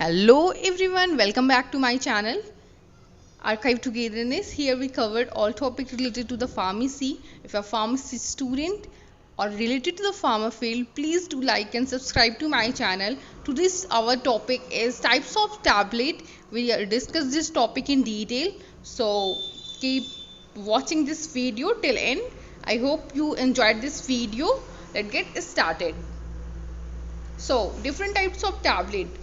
Hello everyone, welcome back to my channel Archive Togetherness. Here we covered all topics related to the pharmacy. If you're a pharmacy student or related to the pharma field, please do like and subscribe to my channel. Today's our topic is types of tablet. We discuss this topic in detail. So keep watching this video till end. I hope you enjoyed this video. Let's get started. So different types of tablet.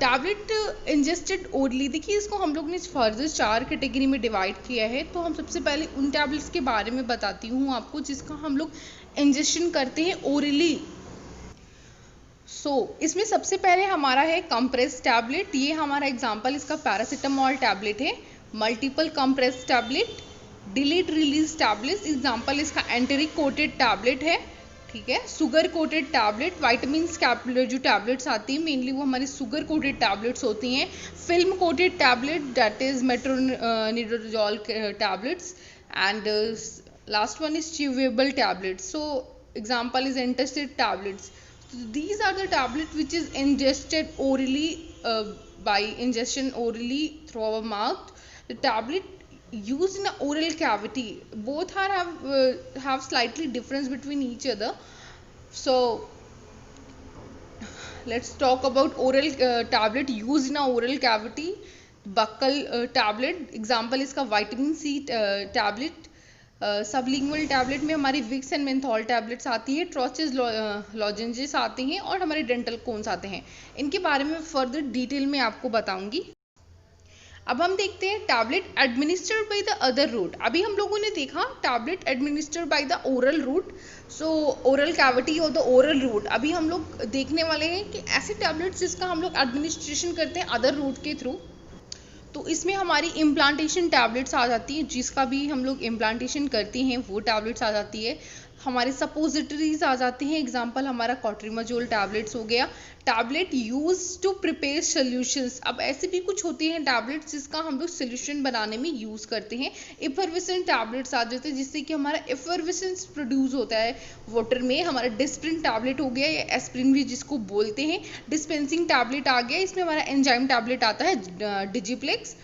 Tablet ingested orally, देखिए इसको हम लोग ने further 4 category में divide किया है। तो हम सबसे पहले उन टैबलेट्स के बारे में बताती हूँ आपको जिसका हम लोग इंजेक्शन करते हैं ओरली। इसमें सबसे पहले हमारा है कंप्रेस टैबलेट। ये हमारा एग्जांपल इसका पैरासीटामोल टैबलेट है। Multiple compress tablet, delete release tablet, example इसका एंटेरिक कोटेड टैबलेट है। ठीक है, शुगर कोटेड टैबलेट, वाइटामिन जो टैबलेट्स आती हैं मेनली वो हमारी शुगर कोटेड टैबलेट्स होती हैं। Film coated tablet that is metronidazole tablets and last one is chewable tablets. So example is antacid tablets. These are the tablets which is ingested orally by ingestion orally through our mouth. The tablet used in the oral cavity, both are have slightly difference between each other. So let's talk about oral tablet used in a oral cavity. Buccal tablet, example इसका vitamin C tablet. Sublingual tablet में हमारी Vicks and menthol tablets आती है, ट्रोचेज लॉजेंजेस आते हैं और हमारे dental cons आते हैं। इनके बारे में फर्दर डिटेल में आपको बताऊंगी। अब हम देखते हैं tablet administered by the other route. अभी हम लोगों ने देखा tablet administered by the oral route, so oral cavity और द ओरल रूट। अभी हम लोग देखने वाले हैं कि ऐसे टैबलेट्स जिसका हम लोग एडमिनिस्ट्रेशन करते हैं अदर रूट के थ्रू। तो इसमें हमारी इम्प्लांटेशन टैबलेट्स आ जाती हैं, जिसका भी हम लोग इम्प्लांटेशन करते हैं वो टैबलेट्स आ जाती है। हमारे सपोजिटरीज आ जाते हैं, एग्जांपल हमारा कॉट्रिमाजोल टैबलेट्स हो गया। Tablet use to prepare solutions, अब ऐसे भी कुछ होते हैं टैबलेट्स जिसका हम लोग सोल्यूशन बनाने में यूज करते हैं। एफर्वेसेंट टैबलेट्स आ जाते हैं जिससे कि हमारा एफर्वेसेंस प्रोड्यूस होता है वाटर में। हमारा डिस्प्रिन टैबलेट हो गया या एस्प्रिन भी जिसको बोलते हैं। डिस्पेंसिंग टैबलेट आ गया, इसमें हमारा एंजाइम टैबलेट आता है डिजिप्लेक्स।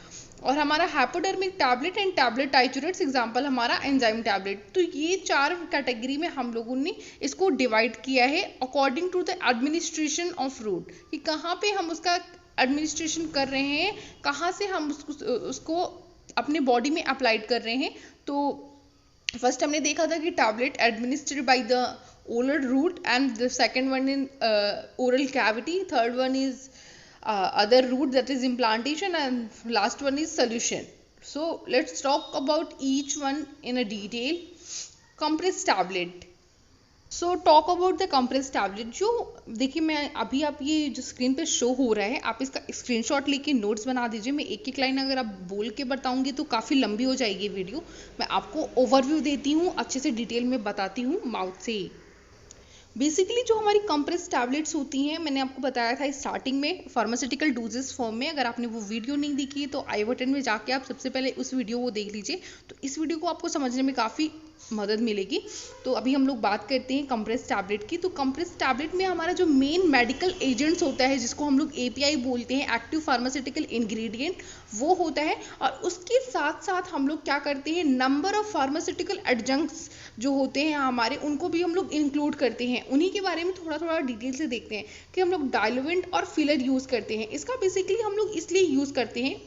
और हमारा hypodermic tablet and tablet triturates, example हमारा एंजाइम टैबलेट। तो ये 4 कैटेगरी में हम लोगों ने इसको डिवाइड किया है according to the administration of route, कि कहाँ पे हम उसका एडमिनिस्ट्रेशन कर रहे हैं, कहाँ से हम उसको अपने बॉडी में अप्लाइड कर रहे हैं। तो फर्स्ट हमने देखा था कि tablet administered by the oral root and the second one in oral cavity, third one is other route that is implantation, and last one is solution. So let's talk about each one in a detail. Compressed tablet. So talk about the compressed tablet। जो देखिए मैं अभी आप ये जो screen पे show हो रहा है आप इसका स्क्रीनशॉट लेके नोट्स बना दीजिए। मैं एक एक लाइन अगर आप बोल के बताऊंगी तो काफ़ी लंबी हो जाएगी वीडियो। मैं आपको ओवरव्यू देती हूँ, अच्छे से डिटेल में बताती हूँ माउथ से। बेसिकली जो हमारी कंप्रेस टैबलेट्स होती हैं, मैंने आपको बताया था स्टार्टिंग में फार्मास्यूटिकल डोजेस फॉर्म में। अगर आपने वो वीडियो नहीं देखी तो आई बटन में जाके आप सबसे पहले उस वीडियो को देख लीजिए, तो इस वीडियो को आपको समझने में काफ़ी मदद मिलेगी। तो अभी हम लोग बात करते हैं कंप्रेस टैबलेट की। तो कंप्रेस टैबलेट में हमारा जो मेन मेडिकल एजेंट्स होता है, जिसको हम लोग एपीआई बोलते हैं, एक्टिव फार्मास्यूटिकल इंग्रेडिएंट, वो होता है। और उसके साथ साथ हम लोग क्या करते हैं, नंबर ऑफ फार्मास्यूटिकल एडजंक्ट्स जो होते हैं हमारे, उनको भी हम लोग इंक्लूड करते हैं। उन्हीं के बारे में थोड़ा थोड़ा डिटेल से देखते हैं कि हम लोग डायलुवेंट और फिलर यूज़ करते हैं। इसका बेसिकली हम लोग इसलिए यूज़ करते हैं,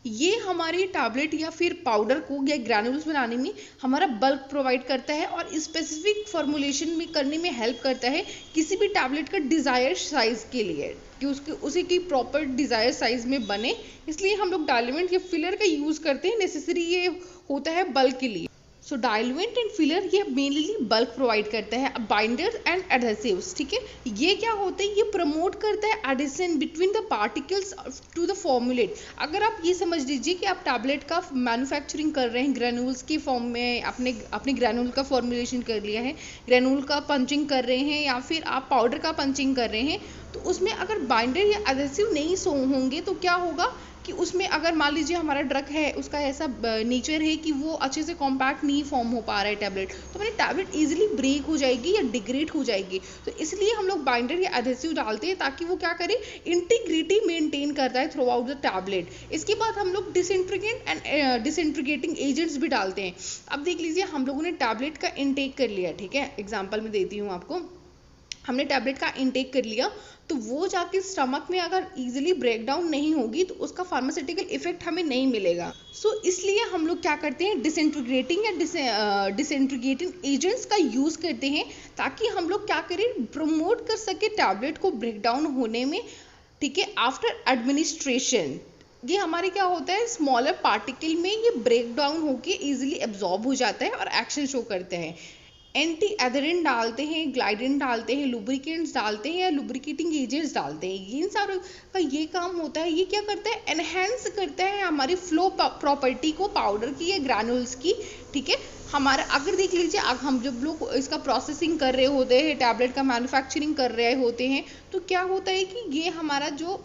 ये हमारे टैबलेट या फिर पाउडर को या ग्रैन्यूल्स बनाने में हमारा बल्क प्रोवाइड करता है और स्पेसिफिक फॉर्मुलेशन में करने में हेल्प करता है किसी भी टैबलेट का डिज़ायर साइज के लिए, कि उसी की प्रॉपर डिज़ायर साइज में बने। इसलिए हम लोग डायलुवेंट या फिलर का यूज़ करते हैं। नेसेसरी ये होता है बल्क के लिए। सो डायलुवेंट एंड फिलर ये मेनली बल्क प्रोवाइड करता है। बाइंडर एंड एडहेसिव्स, ठीक है, ये क्या होता है, ये प्रमोट करता है addition between the particles to the formulate. अगर आप ये समझ लीजिए कि आप टैबलेट का मैन्युफैक्चरिंग कर रहे हैं ग्रैन्यूल्स की फॉर्म में, अपने ग्रैन्यूल का फॉर्मुलेशन कर लिया है, ग्रैन्यूल का पंचिंग कर रहे हैं या फिर आप पाउडर का पंचिंग कर रहे हैं, तो उसमें अगर बाइंडर या एडहेसिव नहीं होंगे तो क्या होगा कि उसमें अगर मान लीजिए हमारा ड्रग है उसका ऐसा नेचर है कि वो अच्छे से कॉम्पैक्ट नहीं फॉर्म हो पा रहा है टैबलेट, तो हमारी टैबलेट ईजिली ब्रेक हो जाएगी या डिग्रेड हो जाएगी। तो इसलिए हम लोग बाइंडर या एडहेसिव डालते हैं ताकि वो क्या करे, इंटीग्रिटी मेंटेन करता है थ्रू आउट द टैबलेट। इसके बाद हम लोग डिसइंटीग्रेंट एंड डिसइंटीग्रेटिंग एजेंट्स भी डालते हैं। अब देख लीजिए हम लोगों ने टैबलेट का इनटेक कर लिया, ठीक है, एग्जाम्पल में देती हूँ आपको, हमने टैबलेट का इनटेक कर लिया, तो वो जाके स्टमक में अगर इजीली ब्रेक डाउन नहीं होगी तो उसका फार्मास्यूटिकल इफेक्ट हमें नहीं मिलेगा। सो इसलिए हम लोग क्या करते हैं, डिसइंटीग्रेटिंग या डिसइंटीग्रेटिंग एजेंट्स का यूज करते हैं ताकि हम लोग क्या करें, प्रमोट कर सके टैबलेट को ब्रेक डाउन होने में, ठीक है। आफ्टर एडमिनिस्ट्रेशन ये हमारे क्या होता है, स्मॉलर पार्टिकल में ये ब्रेक डाउन होके इजीली एब्जॉर्ब हो जाता है और एक्शन शो करते हैं। एंटी एथेरिन डालते हैं, ग्लाइडिन डालते हैं, लुब्रिकेंट्स डालते हैं या लुब्रिकेटिंग एजेंट्स डालते हैं। इन सारों का ये काम होता है, ये क्या करता है, एनहेंस करता है हमारी फ्लो प्रॉपर्टी को, पाउडर की या ग्रैनुल्स की, ठीक है। हमारा अगर देख लीजिए, अगर हम जब लोग इसका प्रोसेसिंग कर रहे होते हैं, टैबलेट का मैन्युफैक्चरिंग कर रहे होते हैं, तो क्या होता है कि ये हमारा जो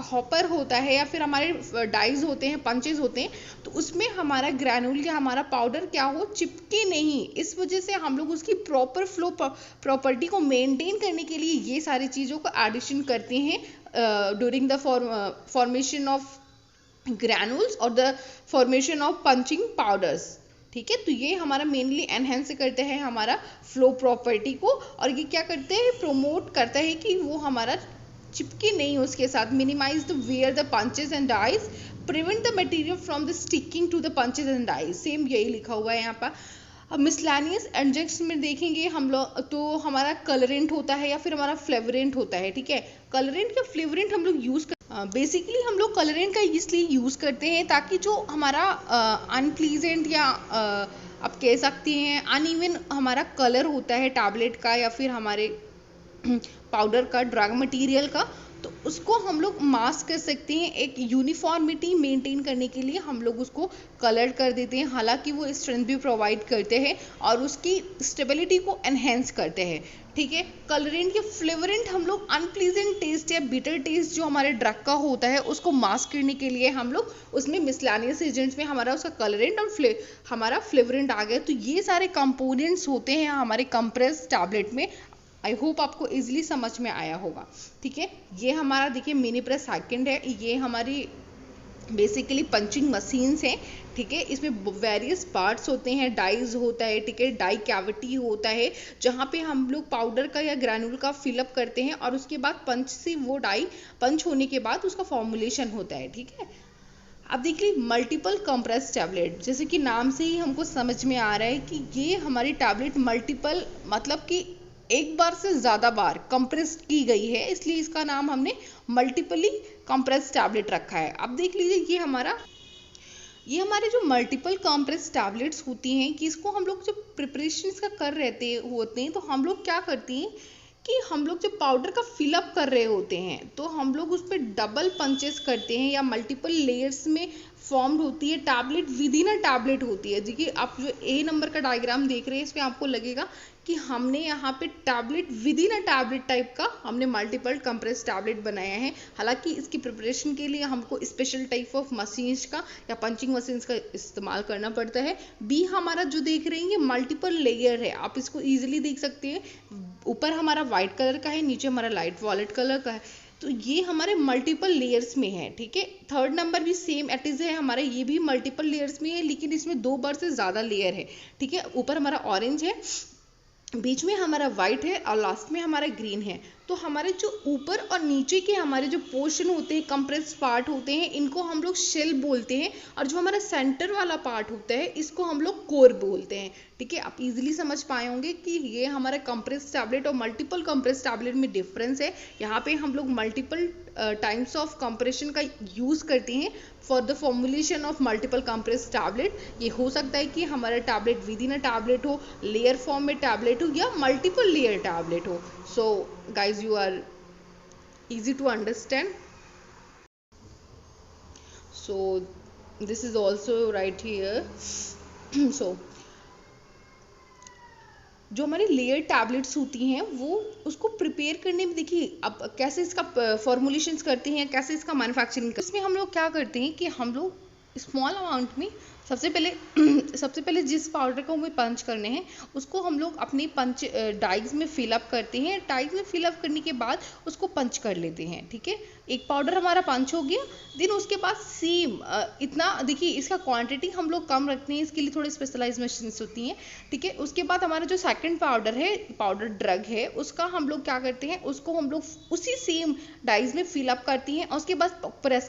हॉपर होता है या फिर हमारे डाइज होते हैं, पंचेज होते हैं, तो उसमें हमारा ग्रैनुल या हमारा पाउडर क्या हो, चिपके नहीं। इस वजह से हम लोग उसकी प्रॉपर फ्लो प्रॉपर्टी को मेंटेन करने के लिए ये सारी चीज़ों को एडिशन करते हैं during the formation of granules और the formation of punching powders, ठीक है। तो ये हमारा मेनली एनहेंस करते हैं हमारा फ्लो प्रॉपर्टी को, और ये क्या करते हैं, प्रोमोट करता है कि वो हमारा चिपके नहीं उसके साथ। Minimise the wear the punches and dies, prevent the material from the sticking to the punches and dies, same यही लिखा हुआ है यहाँ पर। अब मिसलैनियस एडजंक्ट्स में देखेंगे हम लोग, तो हमारा कलरेंट होता है या फिर हमारा फ्लेवरेंट होता है, ठीक है। कलरेंट या फ्लेवरेंट हम लोग यूज बेसिकली हम लोग कलरेंट का इसलिए यूज करते हैं ताकि जो हमारा अनप्लीजेंट या आप कह सकते हैं अनइवन हमारा कलर होता है टैबलेट का या फिर हमारे पाउडर का, ड्रग मटेरियल का, तो उसको हम लोग मास्क कर सकते हैं। एक यूनिफॉर्मिटी मेंटेन करने के लिए हम लोग उसको कलर कर देते हैं, हालांकि वो स्ट्रेंथ भी प्रोवाइड करते हैं और उसकी स्टेबिलिटी को एनहेंस करते हैं, ठीक है। कलरेंट या फ्लेवरेंट हम लोग अनप्लीजेंट टेस्ट या बिटर टेस्ट जो हमारे ड्रग का होता है उसको मास्क करने के लिए हम लोग उसमें मिसलैनियस एजेंट्स में हमारा उसका कलरेंट और हमारा फ्लेवरेंट आ गया। तो ये सारे कंपोनेंट्स होते हैं हमारे कंप्रेस टैबलेट में। आई होप आपको इजीली समझ में आया होगा, ठीक है। ये हमारा देखिए मिनी प्रेस सेकंड है, ये हमारी बेसिकली पंचिंग मशीन्स हैं, ठीक है। इसमें वेरियस पार्ट्स होते हैं, डाइज होता है, ठीक है, डाई कैविटी होता है जहाँ पे हम लोग पाउडर का या ग्रैनुल का फिलअप करते हैं और उसके बाद पंच से वो डाई पंच होने के बाद उसका फॉर्मुलेशन होता है, ठीक है। अब देखिए मल्टीपल कंप्रेस टैबलेट, जैसे कि नाम से ही हमको समझ में आ रहा है कि ये हमारी टैबलेट मल्टीपल मतलब कि एक बार से ज़्यादा बार कंप्रेस की गई है, इसलिए इसका नाम हमने मल्टीपली कंप्रेस टैबलेट रखा है। अब देख लीजिए ये हमारे जो मल्टीपल कंप्रेस टैबलेट्स होती हैं कि इसको हम लोग जब प्रिपरेशन इसका कर रहते होते हैं तो हम लोग क्या करते हैं कि हम लोग जब पाउडर का फिलअप कर रहे होते हैं तो हम लोग उस पर डबल पंचेस करते हैं या मल्टीपल लेयर्स में फॉर्म्ड होती है tablet with in a tablet होती है। देखिए आप जो ए नंबर का डायग्राम देख रहे हैं इसमें आपको लगेगा कि हमने यहाँ पे tablet with in a tablet type का हमने मल्टीपल कंप्रेस टैबलेट बनाया है। हालांकि इसकी प्रिपरेशन के लिए हमको स्पेशल टाइप ऑफ मशीन्स का या पंचिंग मशीन्स का इस्तेमाल करना पड़ता है। बी हमारा जो देख रहे हैं ये मल्टीपल लेयर है, आप इसको ईजिली देख सकते हैं। ऊपर हमारा व्हाइट कलर का है, नीचे हमारा लाइट वॉलेट कलर का है, तो ये हमारे मल्टीपल लेयर्स में है, ठीक है। थर्ड नंबर भी सेम एट इज है हमारा, ये भी मल्टीपल लेयर्स में है लेकिन इसमें 2 बार से ज़्यादा लेयर है, ठीक है। ऊपर हमारा ऑरेंज है, बीच में हमारा वाइट है और लास्ट में हमारा ग्रीन है। तो हमारे जो ऊपर और नीचे के हमारे जो पोर्शन होते हैं, कंप्रेस पार्ट होते हैं, इनको हम लोग शेल बोलते हैं और जो हमारा सेंटर वाला पार्ट होता है इसको हम लोग कोर बोलते हैं, ठीक है। आप इजीली समझ पाए होंगे कि ये हमारा कंप्रेस टैबलेट और मल्टीपल कंप्रेस टैबलेट में डिफरेंस है। यहाँ पे हम लोग मल्टीपल टाइम्स ऑफ कंप्रेशन का यूज करते हैं for the formulation of multiple compress tablet. ये हो सकता है कि हमारा tablet with in a tablet हो, लेयर फॉर्म में टैबलेट हो या मल्टीपल लेयर टैबलेट हो। सो guys, you are easy to understand. So this is also right here. So जो हमारी लेयर टैबलेट्स होती हैं वो उसको प्रिपेयर करने में देखिए अब कैसे इसका फॉर्मुलेशंस करते हैं, कैसे इसका मैन्युफैक्चरिंग करते हैं। इसमें हम लोग क्या करते हैं कि हम लोग स्मॉल अमाउंट में सबसे पहले जिस पाउडर को हमें पंच करने हैं उसको हम लोग अपने पंच डाइज में फिलअप करते हैं। डाइज में फिलअप करने के बाद उसको पंच कर लेते हैं, ठीक है। एक पाउडर हमारा पंच हो गया, देन उसके बाद सेम इतना देखिए इसका क्वांटिटी हम लोग कम रखते हैं, इसके लिए थोड़े स्पेशलाइज मशीन्स होती हैं, ठीक है। उसके बाद हमारा जो सेकंड पाउडर है, पाउडर ड्रग है, उसका हम लोग क्या करते हैं, उसको हम लोग उसी सेम डाइज में फिलअप करते हैं और उसके बाद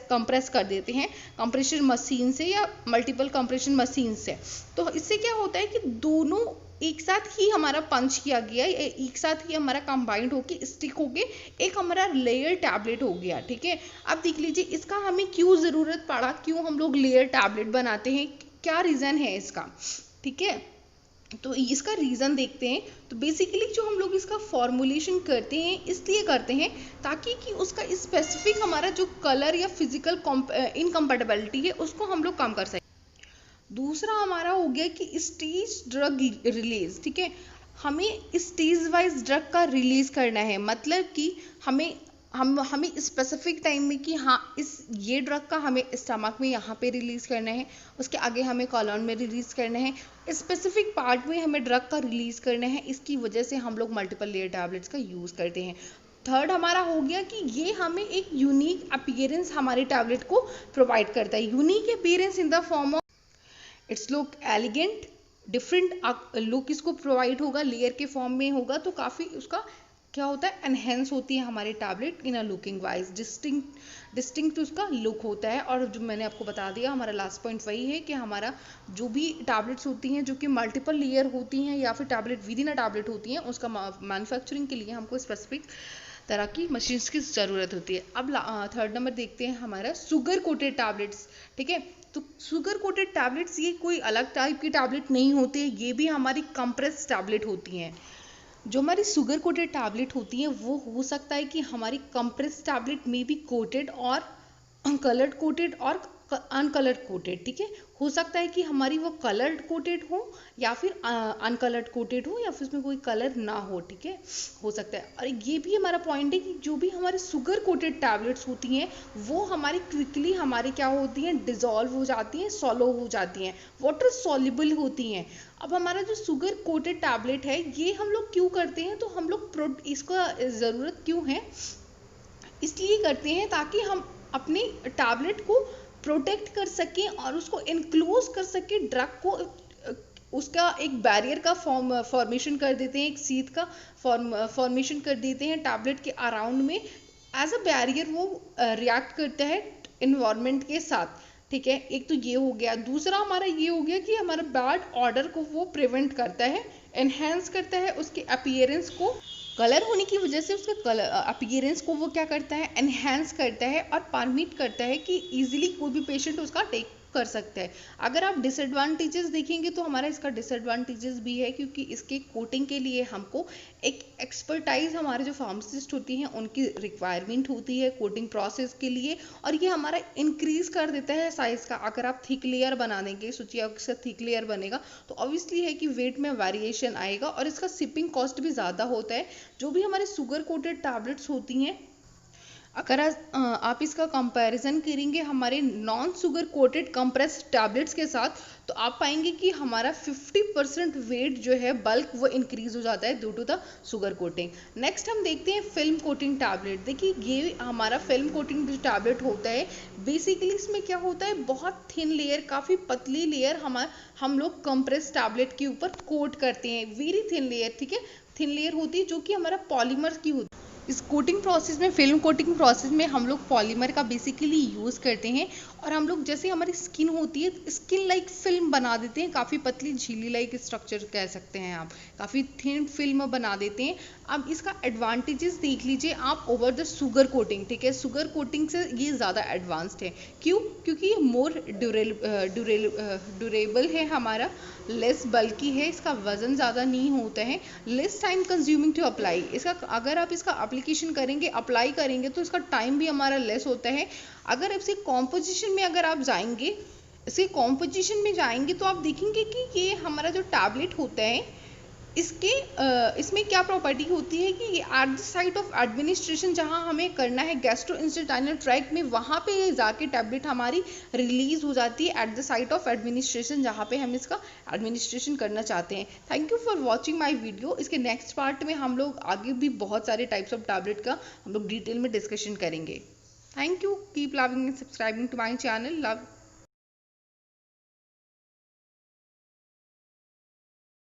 कंप्रेस कर देते हैं कंप्रेशन मशीन से या मल्टीपल कंप्रेशन मशीन से। तो इससे क्या होता है कि दोनों एक साथ ही हमारा पंच किया गया, एक साथ ही हमारा कंबाइंड होके स्टिक होके एक हमारा लेयर टैबलेट हो गया, ठीक है। अब देख लीजिए इसका हमें क्यों ज़रूरत पड़ा, क्यों हम लोग लेयर टैबलेट बनाते हैं, क्या रीज़न है इसका, ठीक है। तो इसका रीज़न देखते हैं। तो बेसिकली जो हम लोग इसका फॉर्मुलेशन करते हैं इसलिए करते हैं ताकि कि उसका स्पेसिफिक हमारा जो कलर या फिजिकल इनकम्पेटिबिलिटी है उसको हम लोग कम कर सकें। दूसरा हमारा हो गया कि स्टेज ड्रग रिलीज, ठीक है। हमें स्टेज वाइज ड्रग का रिलीज करना है, मतलब कि हमें स्पेसिफिक टाइम में कि हाँ ये ड्रग का हमें स्टमक में यहाँ पे रिलीज करना है, उसके आगे हमें कॉलन में रिलीज करना है, स्पेसिफिक पार्ट में हमें ड्रग का रिलीज करना है। इसकी वजह से हम लोग मल्टीपल लेयर टैबलेट्स का यूज़ करते हैं। थर्ड हमारा हो गया कि ये हमें एक यूनिक अपीयरेंस हमारे टैबलेट को प्रोवाइड करता है। Unique appearance in the form of its look elegant, different look इसको प्रोवाइड होगा, लेयर के फॉर्म में होगा, तो काफ़ी उसका क्या होता है, एनहेंस होती है हमारी टैबलेट इन अ लुकिंग वाइज, डिस्टिंक्ट उसका लुक होता है। और जो मैंने आपको बता दिया हमारा लास्ट पॉइंट वही है कि हमारा जो भी टैबलेट्स होती हैं जो कि मल्टीपल लेयर होती हैं या फिर tablet with in a tablet होती हैं, उसका मैन्युफैक्चरिंग के लिए हमको स्पेसिफिक तरह की मशीन्स की ज़रूरत होती है। अब थर्ड नंबर देखते हैं हमारा शुगर कोटेड टैबलेट्स, ठीक है। तो शुगर कोटेड टैबलेट्स ये कोई अलग टाइप की टैबलेट नहीं होती है, ये भी हमारी कंप्रेस टैबलेट होती हैं। जो हमारी शुगर कोटेड टैबलेट होती है वो हो सकता है कि हमारी कंप्रेस टैबलेट में भी कोटेड और कलर्ड कोटेड और अनकलर्ड कोटेड, ठीक है। हो सकता है कि हमारी वो कलर्ड कोटेड हो या फिर अनकलर्ड कोटेड हो या फिर उसमें कोई कलर ना हो, ठीक है, हो सकता है। और ये भी हमारा पॉइंट है कि जो भी हमारे शुगर कोटेड टैबलेट्स होती हैं वो हमारी क्विकली हमारी क्या होती हैं, डिजॉल्व हो जाती हैं, सॉलो हो जाती हैं, वाटर सॉल्युबल होती हैं। अब हमारा जो शुगर कोटेड टैबलेट है ये हम लोग क्यों करते हैं, तो हम लोग इसका ज़रूरत क्यों है, इसलिए करते हैं ताकि हम अपने टैबलेट को प्रोटेक्ट कर सकें और उसको इनक्लोज कर सकें, ड्रग को उसका एक बैरियर का फॉर्मेशन कर देते हैं, एक सीथ का फॉर्मेशन कर देते हैं टैबलेट के अराउंड में, एज अ बैरियर वो रिएक्ट करता है इन्वायरमेंट के साथ, ठीक है। एक तो ये हो गया। दूसरा हमारा ये हो गया कि हमारा बैड ऑर्डर को वो प्रिवेंट करता है, एनहेंस करता है उसके अपीयरेंस को, कलर होने की वजह से उसके कलर अपीयरेंस को वो क्या करता है, एनहेंस करता है और परमिट करता है कि इजीली कोई भी पेशेंट उसका टेक कर सकता है। अगर आप डिसएडवांटेजेस देखेंगे तो हमारा इसका डिसएडवांटेजेस भी है क्योंकि इसके कोटिंग के लिए हमको एक एक्सपर्टाइज हमारे जो फार्मासिस्ट होती हैं उनकी रिक्वायरमेंट होती है कोटिंग प्रोसेस के लिए, और ये हमारा इंक्रीज कर देता है साइज का। अगर आप थिक लेयर बना देंगे, सोचिए आप इसका थिक लेयर बनेगा तो ऑब्वियसली है कि वेट में वेरिएशन आएगा और इसका शिपिंग कॉस्ट भी ज़्यादा होता है। जो भी हमारे शुगर कोटेड टैबलेट्स होती हैं, अगर आप इसका कंपैरिजन करेंगे हमारे non sugar coated compress tablets के साथ तो आप पाएंगे कि हमारा 50% वेट जो है बल्क वो इंक्रीज हो जाता है due to the sugar coating. Next हम देखते हैं फिल्म कोटिंग टैबलेट। देखिए ये हमारा फिल्म कोटिंग जो टैबलेट होता है बेसिकली इसमें क्या होता है, बहुत थिन लेयर, काफ़ी पतली लेयर हम लोग कंप्रेस टैबलेट के ऊपर कोट करते हैं, वेरी थिन लेयर, ठीक है। थिन लेयर होती है जो कि हमारा पॉलीमर की होती है। इस कोटिंग प्रोसेस में, फिल्म कोटिंग प्रोसेस में हम लोग पॉलीमर का बेसिकली यूज़ करते हैं और हम लोग जैसे हमारी स्किन होती है स्किन लाइक फिल्म बना देते हैं, काफ़ी पतली झिल्ली लाइक स्ट्रक्चर कह सकते हैं आप, काफ़ी थिन फिल्म बना देते हैं। अब इसका एडवांटेजेस देख लीजिए आप ओवर द शुगर कोटिंग, ठीक है। शुगर कोटिंग से ये ज़्यादा एडवांस्ड है, क्यों, क्योंकि ये मोर ड्यूरेबल है हमारा, लेस बल्कि है, इसका वजन ज़्यादा नहीं होता है, less time consuming to apply. इसका अगर आप इसका एप्लीकेशन करेंगे, अप्लाई करेंगे तो इसका टाइम भी हमारा लेस होता है। अगर इसके कॉम्पोजिशन में अगर आप जाएंगे, इसके कॉम्पोजिशन में जाएंगे तो आप देखेंगे कि ये हमारा जो टैबलेट होता है इसमें क्या प्रॉपर्टी होती है कि at the site of administration जहाँ हमें करना है गैस्ट्रोइंटेस्टाइनल ट्रैक्ट में, वहाँ पे ये जाके टैबलेट हमारी रिलीज हो जाती है at the site of administration जहाँ पे हम इसका एडमिनिस्ट्रेशन करना चाहते हैं। Thank you for watching my video. इसके नेक्स्ट पार्ट में हम लोग आगे भी बहुत सारे टाइप्स ऑफ टैबलेट का हम लोग डिटेल में डिस्कशन करेंगे। Thank you, keep loving and subscribing to my channel. Love.